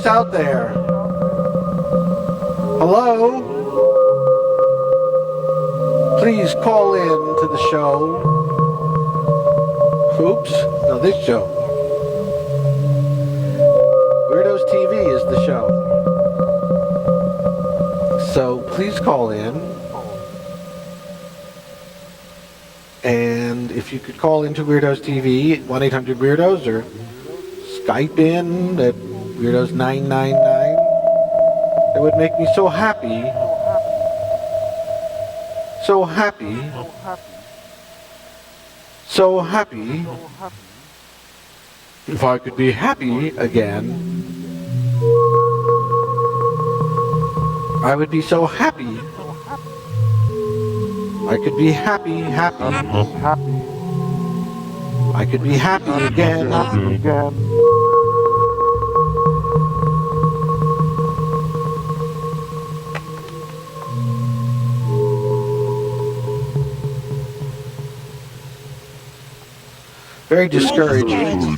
Who's out there? Hello? Please call in to the show. Oops, no, this show. Weirdos TV is the show. So please call in. And if you could call into Weirdos TV, 1-800-WEIRDOS, or Skype in at Weirdos999, it would make me so happy. So happy. So happy. If I could be happy again, I would be so happy. I could be happy. I could be happy again. Very discouraging.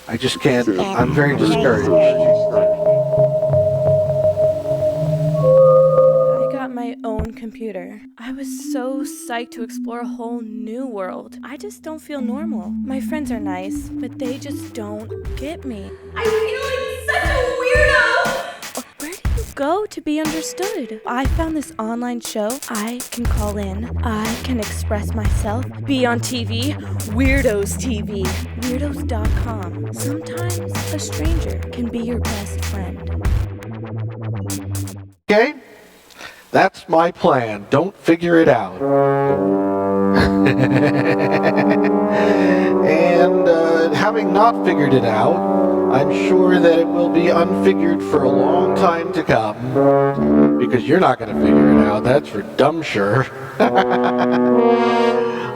I just can't. I'm very discouraged. My own computer. I was so psyched to explore a whole new world. I just don't feel normal. My friends are nice, but they just don't get me. I feel like such a weirdo! Where do you go to be understood? I found this online show. I can call in. I can express myself. Be on TV. Weirdos TV. Weirdos.com. Sometimes a stranger can be your best friend. Okay? That's my plan. Don't figure it out. And having not figured it out, I'm sure that it will be unfigured for a long time to come. Because you're not going to figure it out. That's for dumb sure.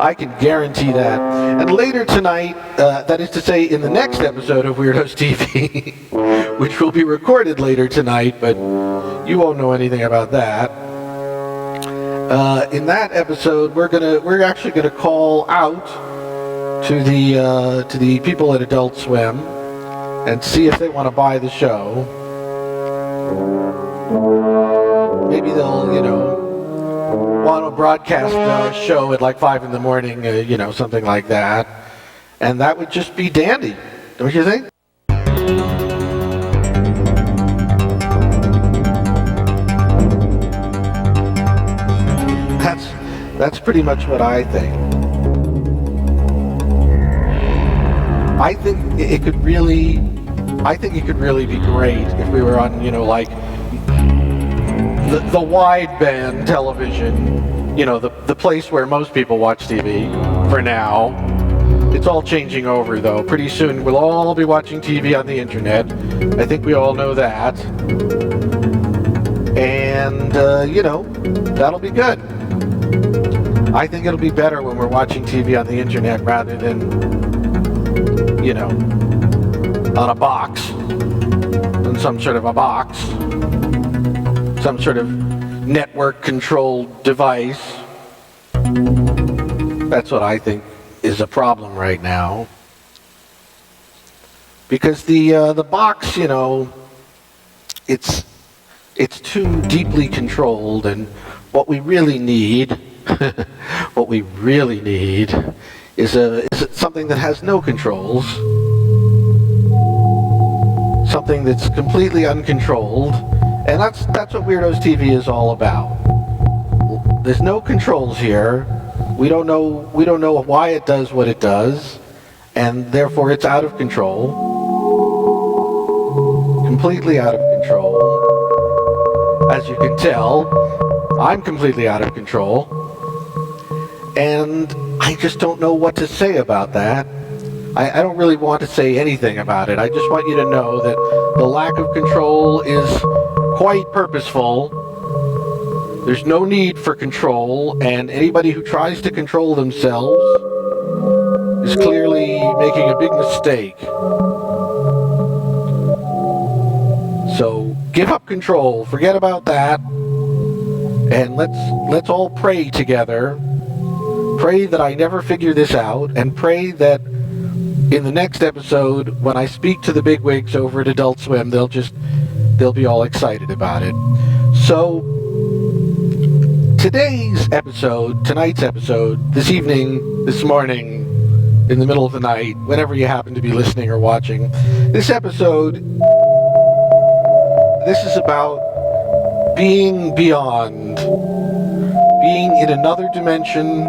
I can guarantee that. And later tonight, that is to say in the next episode of Weirdos TV, which will be recorded later tonight, but you won't know anything about that. In that episode, we're actually gonna call out to the people at Adult Swim and see if they want to buy the show. Maybe they'll, want to broadcast a show at like 5 in the morning, something like that, and that would just be dandy, don't you think? That's pretty much what I think. I think it could really be great if we were on, like the wideband television, the place where most people watch TV for now. It's all changing over though. Pretty soon we'll all be watching TV on the internet. I think we all know that. And, that'll be good. I think it'll be better when we're watching TV on the internet rather than, on a box, on some sort of a box, some sort of network-controlled device. That's what I think is a problem right now. Because the box, it's too deeply controlled, and what we really need is something that has no controls, something that's completely uncontrolled, and that's what Weirdos TV is all about. There's no controls here. We don't know why it does what it does, and therefore it's out of control, completely out of control. As you can tell, I'm completely out of control. And I just don't know what to say about that. I don't really want to say anything about it. I just want you to know that the lack of control is quite purposeful. There's no need for control, and anybody who tries to control themselves is clearly making a big mistake. So give up control, forget about that, and let's all pray together. Pray that I never figure this out, and pray that in the next episode, when I speak to the bigwigs over at Adult Swim, they'll be all excited about it. So, tonight's episode, this evening, this morning, in the middle of the night, whenever you happen to be listening or watching, this is about being beyond, being in another dimension,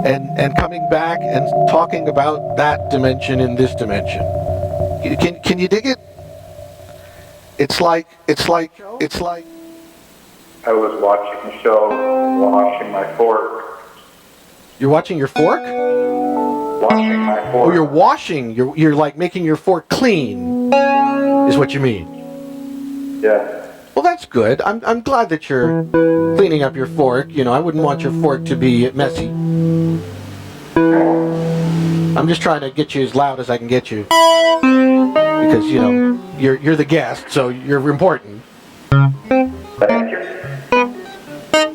and coming back and talking about that dimension in this dimension. Can you dig it? It's like I was watching the show, washing my fork. You're watching your fork? Washing my fork. Oh, you're washing. You're like making your fork clean, is what you mean. Yeah. Well, that's good. I'm glad that you're cleaning up your fork. You know, I wouldn't want your fork to be messy. I'm just trying to get you as loud as I can get you. Because, you know, you're the guest, so you're important. Thank you.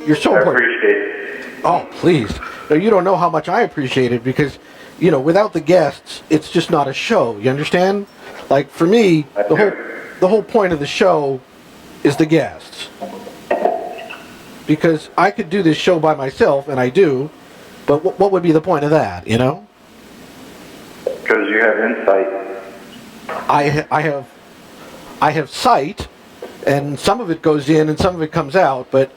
You're so I important. appreciate it. Oh, please. No, you don't know how much I appreciate it because, you know, without the guests, it's just not a show. You understand? Like, for me, the whole point of the show is the guests. Because I could do this show by myself, and I do, but what would be the point of that, you know? Because you have insight. I have sight, and some of it goes in and some of it comes out, but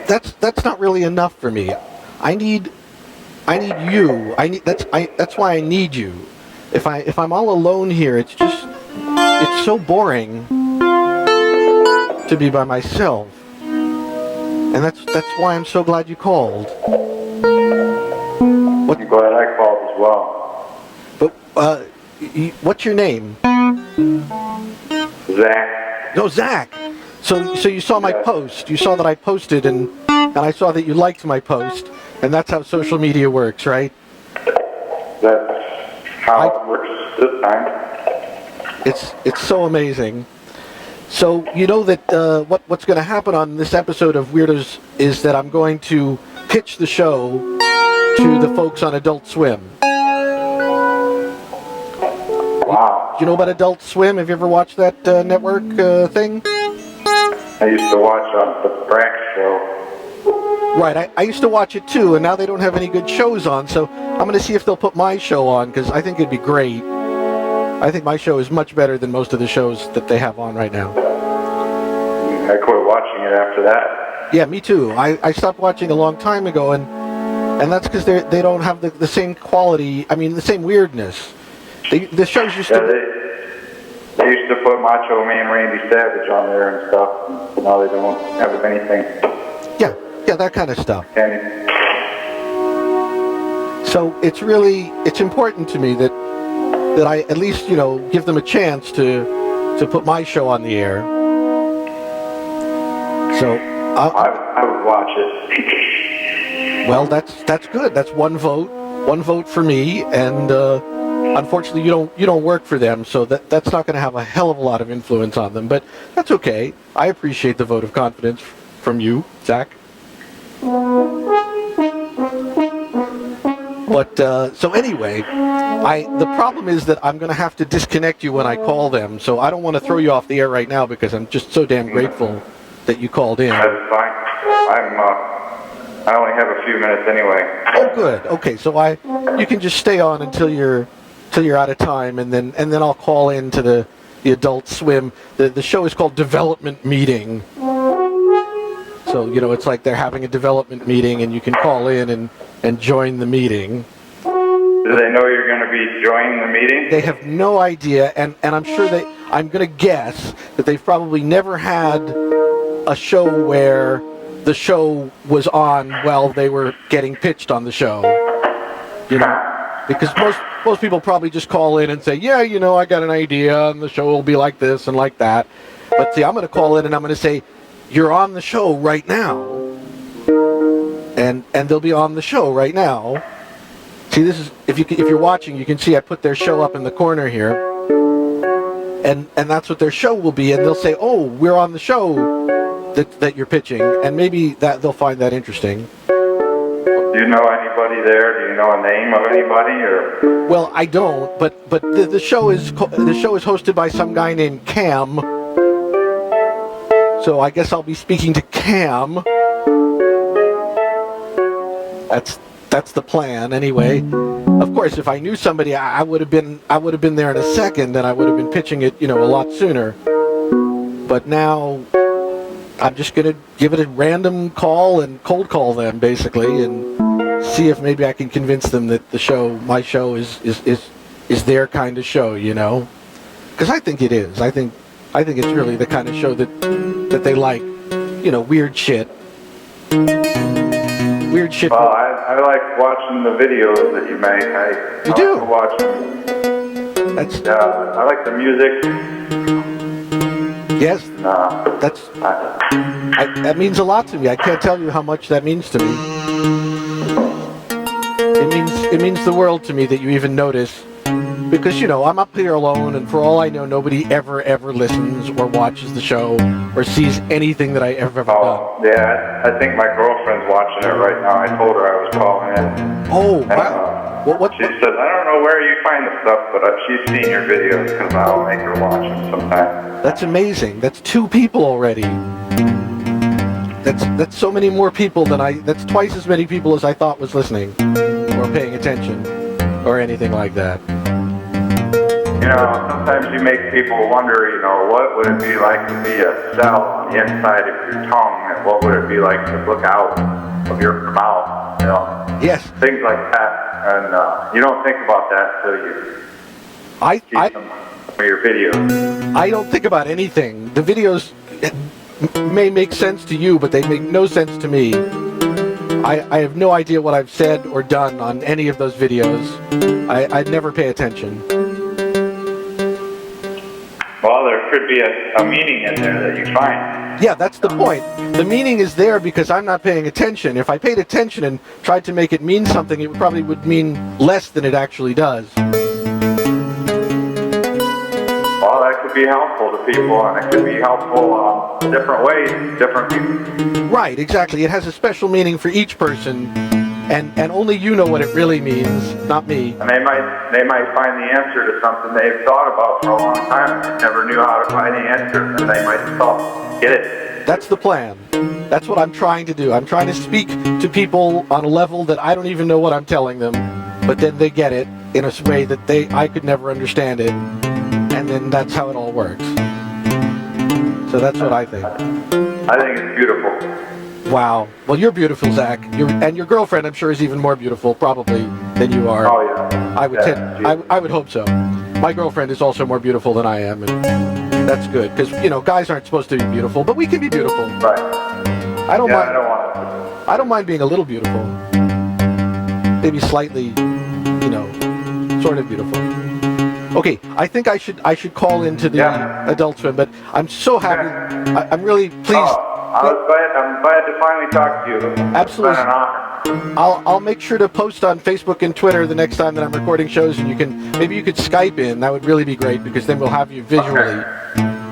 that's not really enough for me. I need you. That's why I need you. If I'm all alone here, it's so boring to be by myself. And that's why I'm so glad you called. I'm glad I called as well. But what's your name? Zach. No, Zach. So you saw my post. You saw that I posted, and I saw that you liked my post, and that's how social media works, right? That's how it works this time. It's so amazing. So you know that what's going to happen on this episode of Weirdos is that I'm going to pitch the show to the folks on Adult Swim. Wow. Do you know about Adult Swim? Have you ever watched that network thing? I used to watch the Brack show. Right, I used to watch it too, and now they don't have any good shows on, so I'm going to see if they'll put my show on, because I think it'd be great. I think my show is much better than most of the shows that they have on right now. I quit watching it after that. Yeah, me too. I stopped watching a long time ago, and that's because they don't have the same quality, I mean, the same weirdness. The shows used to... They used to put Macho Man Randy Savage on there and stuff. Now they don't have anything. Yeah, that kind of stuff. And so it's important to me that I at least, you know, give them a chance to put my show on the air. So I would watch it. Well, that's good. That's one vote for me, and unfortunately you don't work for them, so that's not going to have a hell of a lot of influence on them. But that's okay. I appreciate the vote of confidence from you, Zach. But so anyway, the problem is that I'm going to have to disconnect you when I call them, so I don't want to throw you off the air right now because I'm just so damn grateful that you called in. That's fine. I only have a few minutes anyway. Oh, good. Okay, so you can just stay on until you're out of time, and then I'll call in to the Adult Swim. The show is called Development Meeting. So, you know, it's like they're having a development meeting, and you can call in and join the meeting. Do they know you're going to be joining the meeting? They have no idea, and I'm sure I'm going to guess that they've probably never had a show where the show was on while they were getting pitched on the show. You know, because most people probably just call in and say, yeah, you know, I got an idea, and the show will be like this and like that. But see, I'm going to call in and I'm going to say, you're on the show right now. And they'll be on the show right now. See, this is if you're watching, you can see I put their show up in the corner here, and that's what their show will be. And they'll say, "Oh, we're on the show that you're pitching," and maybe that they'll find that interesting. Do you know anybody there? Do you know a name of anybody or? Well, I don't, but the show is hosted by some guy named Cam. So I guess I'll be speaking to Cam. That's the plan, anyway. Of course, if I knew somebody, I would have been there in a second, and I would have been pitching it, a lot sooner. But now, I'm just gonna give it a random call and cold call them, basically, and see if maybe I can convince them that my show is their kind of show, Because I think it is. I think it's really the kind of show that they like, weird shit. Weird shit. Well, I like watching the videos that you make. You do? I like to watch them. Yeah, I like the music. Yes. That means a lot to me. I can't tell you how much that means to me. It means the world to me that you even notice. Because, I'm up here alone, and for all I know, nobody ever listens or watches the show or sees anything that I ever done. Oh, yeah, I think my girlfriend's watching it right now. I told her I was calling in. Oh, and, wow. She said, I don't know where you find the stuff, but she's seen your videos because I'll make her watch them sometime. That's amazing. That's 2 people already. That's so many more people that's twice as many people as I thought was listening or paying attention or anything like that. Sometimes you make people wonder, what would it be like to be a cell on the inside of your tongue, and what would it be like to look out of your mouth, Yes. Things like that, and you don't think about that until you see some of your videos. I don't think about anything. The videos may make sense to you, but they make no sense to me. I have no idea what I've said or done on any of those videos. I'd never pay attention. Well, there could be a meaning in there that you find. Yeah, that's the point. The meaning is there because I'm not paying attention. If I paid attention and tried to make it mean something, it probably would mean less than it actually does. Well, that could be helpful to people, and it could be helpful different ways to different people. Right, exactly. It has a special meaning for each person, and only you know what it really means, not me. And they might find the answer to something they've thought about for a long time and never knew how to find the answer, and they might get it. That's the plan. That's what I'm trying to do. I'm trying to speak to people on a level that I don't even know what I'm telling them, but then they get it in a way that I could never understand it, and then that's how it all works. So that's what I think. I think it's beautiful. Wow. Well, you're beautiful, Zach. And your girlfriend, I'm sure, is even more beautiful, probably, than you are. Oh, yeah. I would hope so. My girlfriend is also more beautiful than I am, and that's good, because, guys aren't supposed to be beautiful, but we can be beautiful. Right. I don't mind. I don't mind being a little beautiful. Maybe slightly, sort of beautiful. Okay, I think I should call into the Adult Swim, but I'm so happy. I'm really pleased. I'm glad to finally talk to you. Absolutely. It's been an honor. I'll make sure to post on Facebook and Twitter the next time that I'm recording shows, and maybe you could Skype in. That would really be great, because then we'll have you visually.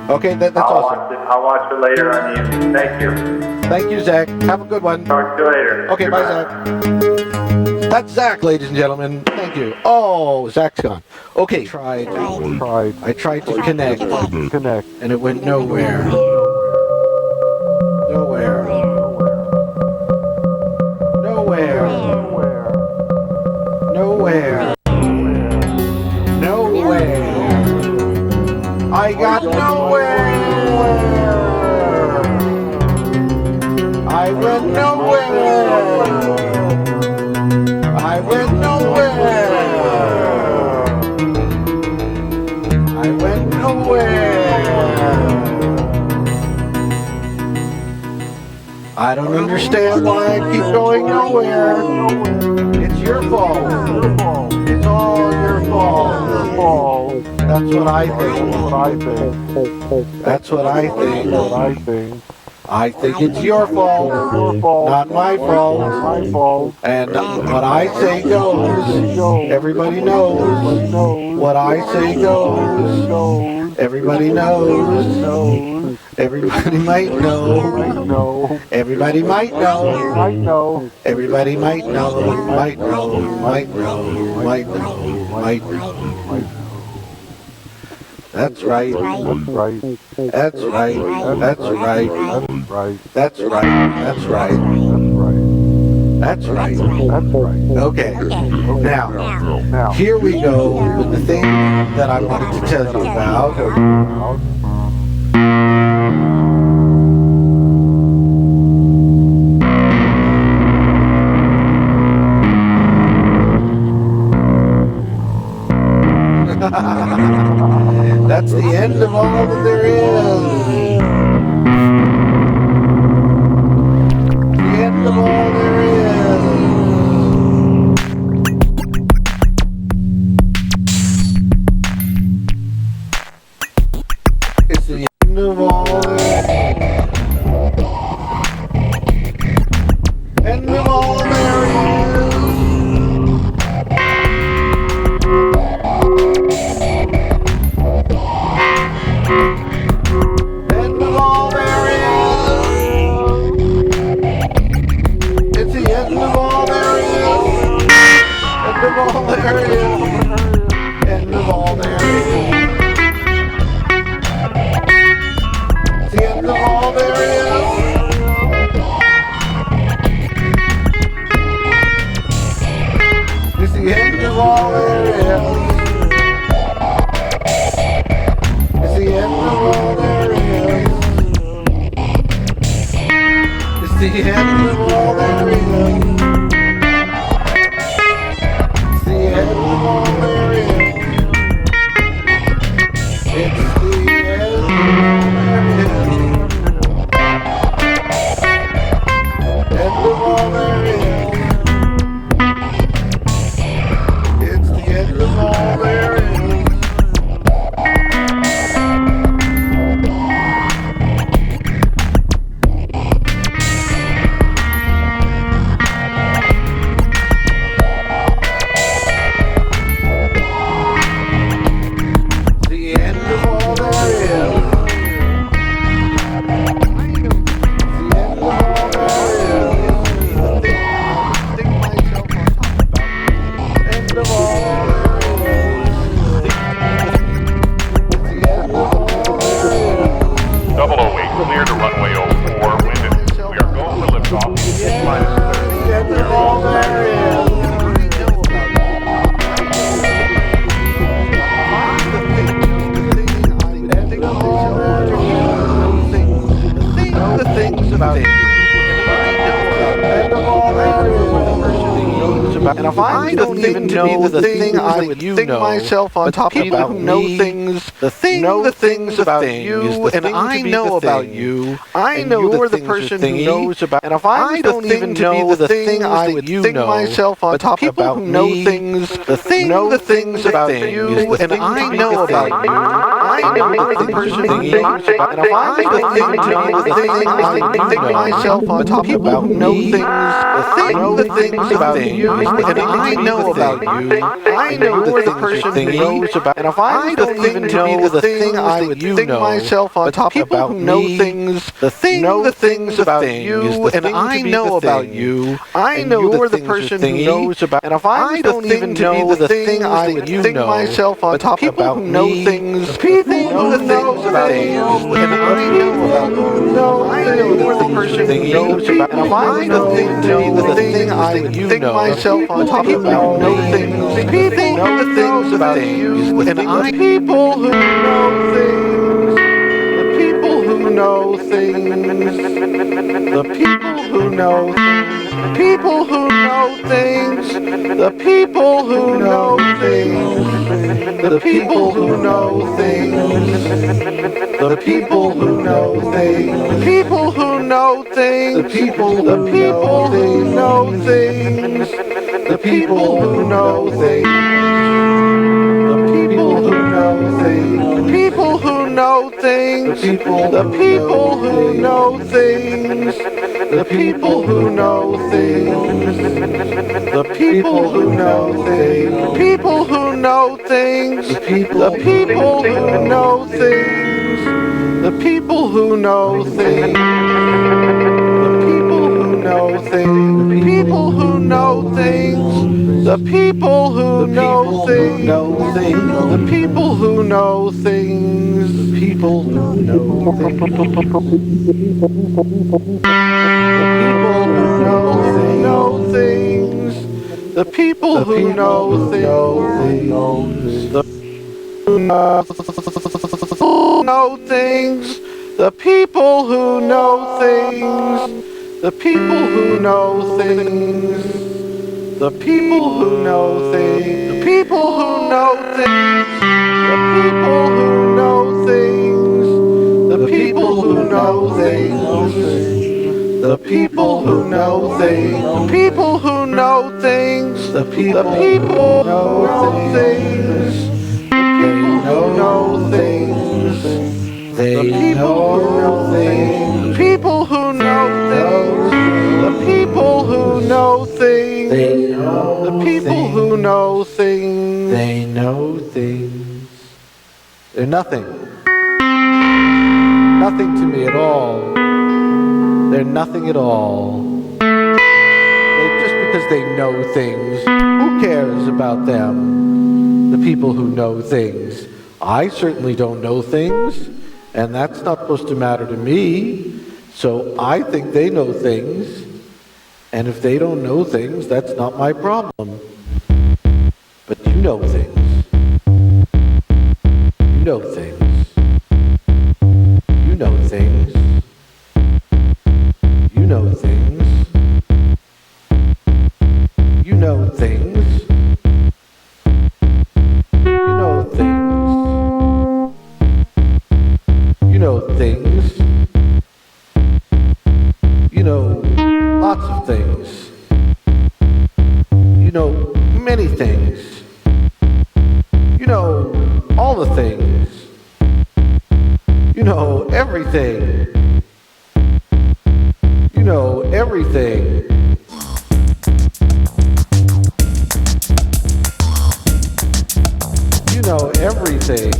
Okay, that's awesome. I'll watch it later on the evening. Thank you. Thank you, Zach. Have a good one. Talk to you later. Okay, bye, Zach. That's Zach, ladies and gentlemen. Thank you. Oh, Zach's gone. Okay. I tried to connect, and it went nowhere. Nowhere. I got nowhere. I went nowhere. I went nowhere. I went nowhere. I don't understand why I keep going nowhere. It's your fault. It's all your fault. That's what I think. That's what I think. I think it's your fault, not my fault. And what I say goes. Everybody knows. What I say goes. Everybody knows. Everybody might know. Everybody might know. Everybody might know. Might know. Might know. Might know. Might know. That's right. That's right. That's right. That's right. That's right. That's right. That's right. That's right. Okay. Now, here we go with the thing that I wanted to tell you about. That's the end of all that there is. The end of all there is. It's the end of all there is. End of all there is. End of all there is. It's the end of all there is. End of all there is. End of all there is. It's the end of all there is. It's the end of all there is. It's the end of all there is. It's the end of all there is. It's the end of all there is. It's the end of all there is. End of all there is. It's the end of all there is. And if I don't even know the thing I would think myself on top of people who know things, the things about you, and I know about you. I know you're the person who knows about. And if I don't even know the thing I would think myself on top of people who know things, the things about you, and I know about you. I know the person who knows about. And if I don't even know the thing I would think myself on top of people who know things, the things about you. And I know about you. I know you're the person who knows about. And if I don't even know the thing I would think myself on top of people who know things, the things about you, and I know about you. I know you're the person who knows about. And if I don't even know the thing I would think myself on top of people who know things, people who know about you, and I know about you. I know you're the person who knows about. And if I don't even know the thing I would think myself on top of people know things, people know the things about you, and I people who know things, the people who know things, the people who know things, people who know things, the people who know things, the people who know things, the people who know things, the people who know things, the people who know things, the people who know things, the people who know things, the people who know things, the people who know things, the people who know things, the people who know things, the people who know things, the people who know things, the people who know things, the people who know things, the people who know things, the people who know things, the people who know things, the people who know things, the people who know things, the know things, the people who know things, the people who know things, the people who know things, the people who know things, the people who know things, the people who know things, the people who know things, the people who know things, the people who know things, they know things, they know things, the people who know things, the people who know things, the people who know things, they know things. They're nothing to me at all. They're nothing at all. Just because they know things, who cares about them? The people who know things. I certainly don't know things, and that's not supposed to matter to me. So I think they know things, and if they don't know things, that's not my problem. But you know things. You know things. You know things. You know things. You know things. You know things. You know things. You know lots of things. You know many things. You know all the things. You know everything. You know everything. You know everything.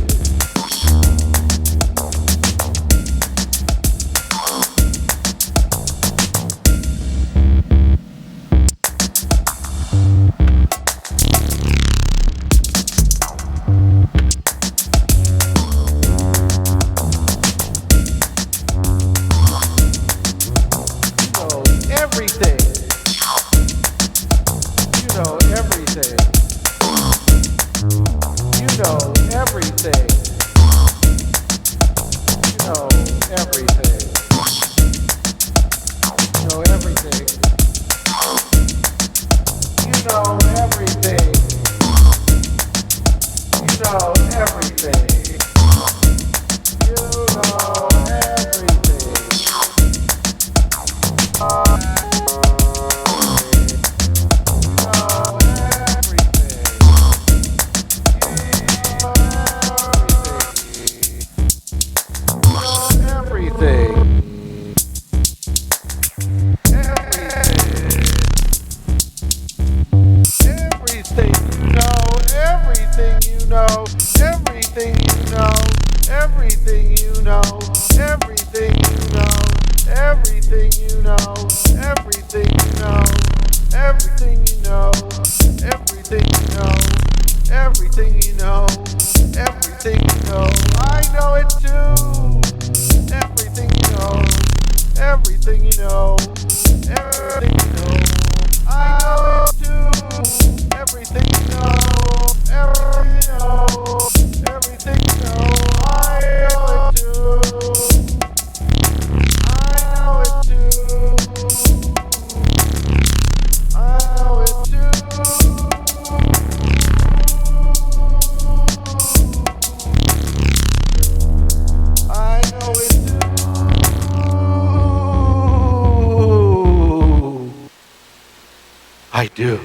I do.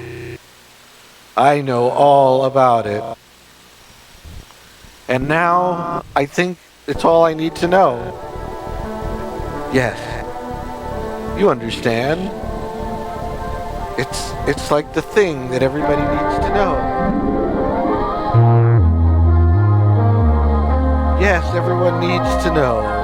I know all about it. And now I think it's all I need to know. Yes. You understand. It's like the thing that everybody needs to know. Yes, everyone needs to know.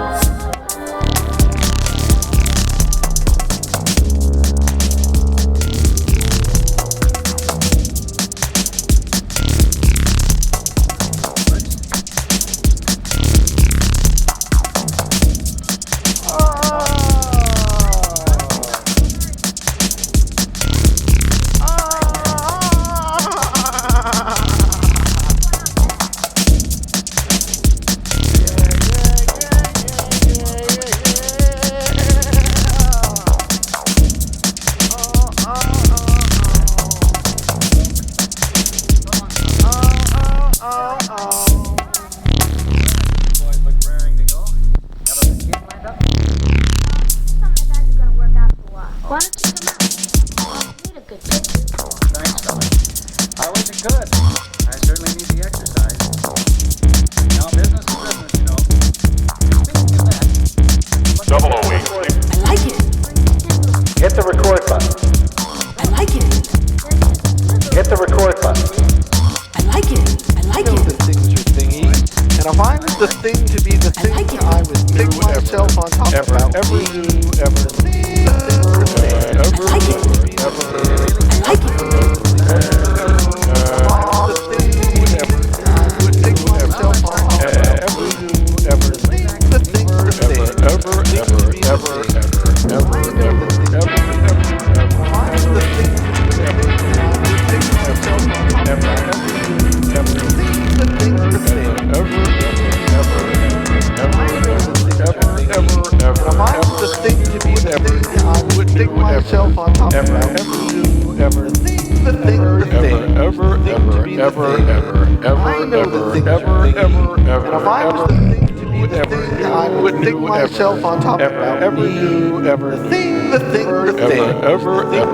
Why don't you come out? You need a good picture. Thanks, fella. I wasn't good. I certainly need the exercise. Now, business is business, you know. Speaking of that, Double a week. I like it. hit the record button. I like it. Hit the record button. I like it. I like I know it. that things are thingy, and if I was the thing to be the thing, like it. I would pick myself on top of I like it. I like it. Myself on top of ever think the thing the thing I know the things are thingy, and if I was the thing to be the thing, I would think myself on top of ever thing the thing the thing to be the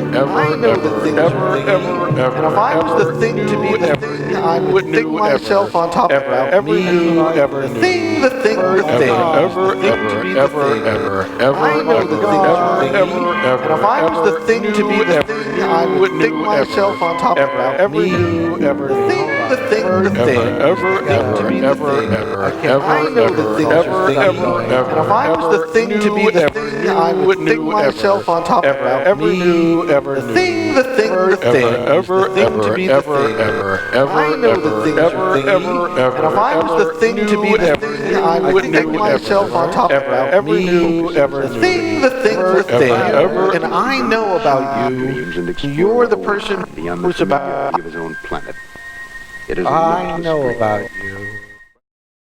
thing. I know the things are thingy, and if I was the thing to be the thing, I would think myself on top of ever thing the thing the thing to be the thing. I know the things are thingy, and if I was the thing to be the thing, I would think myself on top of every thing the thing the thing to be the thing. I know the things are thingy, and if I was the thing to be the thing, I would think myself on top of every thing the thing the thing to be the thing. I know the things are thingy, and if I was the thing to be the thing, I would think myself on top of every thing the thing the thing. And I know about you. You're the person who's about. Of his own planet. It is I know about you.